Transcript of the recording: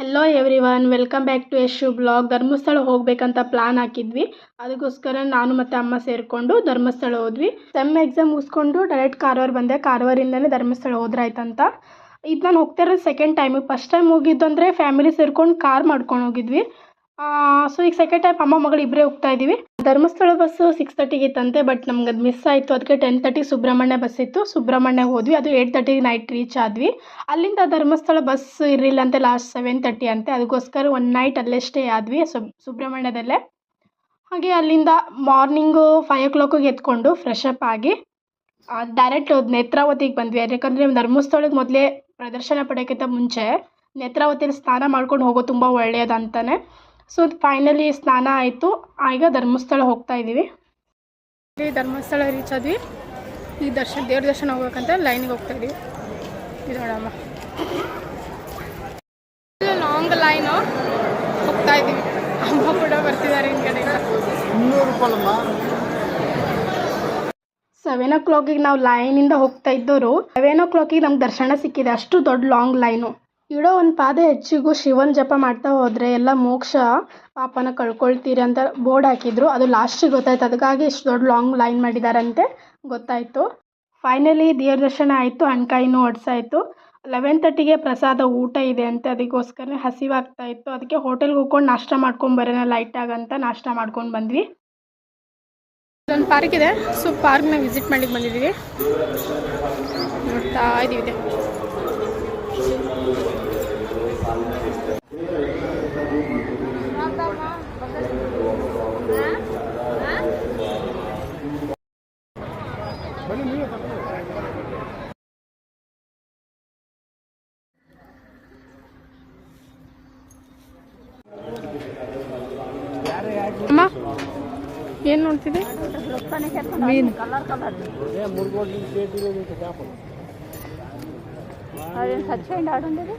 Hello everyone, welcome back to Yashu blog. Dharmasthala ಹೋಗ್ಬೇಕಂತ plan ಹಾಕಿದ್ವಿ. ಅದಕ್ಕೋಸ್ಕರ ನಾನು ಮತ್ತು ಅಮ್ಮ ಸೇರಿಕೊಂಡು ಧರ್ಮಸ್ಥಳ ಹೋದ್ವಿ. ಸೆಮ್ ಎಕ್ಸಾಮ್ ಮುಗಿಸ್ಕೊಂಡು ಡೈರೆಕ್ಟ್ ಕಾರವಾರ ಬಂದೆ. ಕಾರವಾರಿಂದಲೇ ಧರ್ಮಸ್ಥಳ ಹೋದ್ರಾಯ್ತಂತ. ಇದು ನಾನು ಹೋಗ್ತಾ ಇರೋದು ಸೆಕೆಂಡ್ ಟೈಮು. ಫಸ್ಟ್ ಟೈಮ್ ಹೋಗಿದ್ದು ಅಂದರೆ ಫ್ಯಾಮಿಲಿ ಸೇರ್ಕೊಂಡು ಕಾರ್ ಮಾಡ್ಕೊಂಡು ಹೋಗಿದ್ವಿ. ಸೊ ಈಗ ಸೆಕೆಂಡ್ ಟೈಮ್ ಅಮ್ಮ ಮಗಳು ಇಬ್ಬರೇ ಹೋಗ್ತಾ ಇದ್ದೀವಿ. ಧರ್ಮಸ್ಥಳ ಬಸ್ಸು 6:30ಗೆ ಇತ್ತಂತೆ, ಬಟ್ ನಮ್ಗೆ ಅದು ಮಿಸ್ ಆಯಿತು. ಅದಕ್ಕೆ 10:30 ಸುಬ್ರಹ್ಮಣ್ಯ ಬಸ್ ಇತ್ತು, ಸುಬ್ರಹ್ಮಣ್ಯ ಹೋದ್ವಿ. ಅದು 8:30 ನೈಟ್ ರೀಚ್ ಆದ್ವಿ. ಅಲ್ಲಿಂದ ಧರ್ಮಸ್ಥಳ ಬಸ್ ಇರಲಿಲ್ಲ ಅಂತೆ, ಲಾಸ್ಟ್ 7:30 ಅಂತೆ. ಅದಕ್ಕೋಸ್ಕರ ಒಂದು ನೈಟ್ ಅಲ್ಲೇ ಸ್ಟೇ ಆದ್ವಿ ಸುಬ್ರಹ್ಮಣ್ಯದಲ್ಲೇ. ಹಾಗೆ ಅಲ್ಲಿಂದ ಮಾರ್ನಿಂಗು 5 o'clock ಎತ್ಕೊಂಡು ಫ್ರೆಶ್ ಅಪ್ ಆಗಿ ಡೈರೆಕ್ಟ್ ನೇತ್ರಾವತಿಗೆ ಬಂದ್ವಿ. ಯಾಕಂದರೆ ಧರ್ಮಸ್ಥಳಕ್ಕೆ ಮೊದಲೇ ಪ್ರದರ್ಶನ ಪಡೆಯೋಕ್ಕಿಂತ ಮುಂಚೆ ನೇತ್ರಾವತಿಯಲ್ಲಿ ಸ್ನಾನ ಮಾಡ್ಕೊಂಡು ಹೋಗೋದು ತುಂಬ ಒಳ್ಳೆಯದಂತಾನೆ. ಸೊ ಫೈನಲಿ ಸ್ನಾನ ಆಯಿತು. ಈಗ ಧರ್ಮಸ್ಥಳ ಹೋಗ್ತಾ ಇದ್ದೀವಿ. ಧರ್ಮಸ್ಥಳ ರೀಚ್ ಆದ್ವಿ. ಈ ದೇವ್ರ ದರ್ಶನ ಹೋಗ್ಬೇಕಂತ ಲೈನಿಗೆ ಹೋಗ್ತಾ ಇದ್ದೀವಿ. ಇದು ನೋಡಮ್ಮ, ಲಾಂಗ್ ಲೈನು ಹೋಗ್ತಾ ಇದ್ದೀವಿ. ಅಮ್ಮ ಕೂಡ ಬರ್ತಿದ್ದಾರೆ ಹಿಂದ್ಗಡೆ. 7 o'clock ನಾವು ಲೈನಿಂದ ಹೋಗ್ತಾ ಇದ್ದವರು 11 o'clock ನಮ್ಗೆ ದರ್ಶನ ಸಿಕ್ಕಿದೆ. ಅಷ್ಟು ದೊಡ್ಡ ಲಾಂಗ್ ಲೈನು. ಇಡೋ ಒಂದು ಪಾದ ಹೆಚ್ಚಿಗೂ ಶಿವನ ಜಪ ಮಾಡ್ತಾ ಹೋದರೆ ಎಲ್ಲ ಮೋಕ್ಷ ಪಾಪನ ಕಳ್ಕೊಳ್ತೀರಿ ಅಂತ ಬೋರ್ಡ್ ಹಾಕಿದ್ರು. ಅದು ಲಾಸ್ಟಿಗೆ ಗೊತ್ತಾಯ್ತು. ಅದಕ್ಕಾಗಿ ಇಷ್ಟು ದೊಡ್ಡ ಲಾಂಗ್ ಲೈನ್ ಮಾಡಿದಾರಂತೆ ಗೊತ್ತಾಯಿತು. ಫೈನಲಿ ದೇವ್ರ ದರ್ಶನ ಆಯಿತು, ಹಣ್ಕಾಯಿನೂ ಹೊಡ್ಸಾಯಿತು. 11:30ಗೆ ಪ್ರಸಾದ ಊಟ ಇದೆ ಅಂತೆ. ಅದಕ್ಕೋಸ್ಕರ ಹಸಿವಾಗ್ತಾ ಇತ್ತು. ಅದಕ್ಕೆ ಹೋಟೆಲ್ಗೆ ಹೋಗ್ಕೊಂಡು ನಾಷ್ಟ ಮಾಡ್ಕೊಂಬರೋಣ ಲೈಟಾಗಂತ ನಾಷ್ಟ ಮಾಡ್ಕೊಂಡು ಬಂದ್ವಿ. ಇಲ್ಲೊಂದು ಪಾರ್ಕ್ ಇದೆ. ಸೊ ಪಾರ್ಕ್ನ ವಿಸಿಟ್ ಮಾಡ್ಲಿಕ್ಕೆ ಬಂದಿದ್ದೀವಿ. ನೋಡ್ತಾ ಇದ್ದೀವಿ. ಅಮ್ಮ ಏನು ನೋಡ್ತಿದ್ದೆ? ಮೀನು. సచ్చిపోయింది ఆడుండేది